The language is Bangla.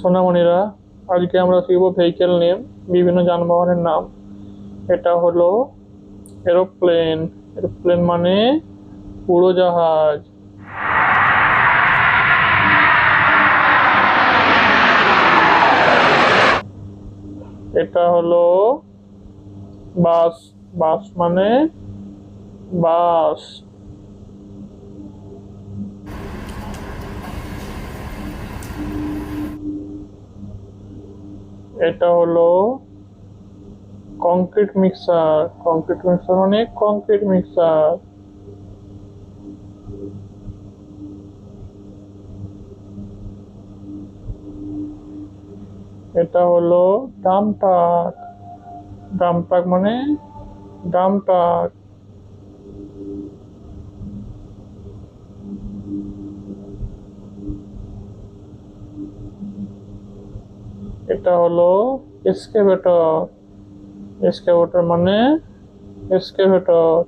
সোনামণিরা, আজকে আমরা শিখব ভেহিকেল নেম, বিভিন্ন যানবাহনের নাম। এটা হলো এরোপ্লেন। এরোপ্লেন মানে উড়োজাহাজ। এটা হলো বাস। বাস মানে বাস। এটা হলো কংক্রিট মিক্সার। কংক্রিট মিক্সার মানে কংক্রিট মিক্সার। এটা হলো ডাম্প ট্রাক। ডাম্প ট্রাক মানে ডাম্প ট্রাক। এটা হলো এক্সকেভেটর। এক্সকেভেটর মানে এক্সকেভেটর।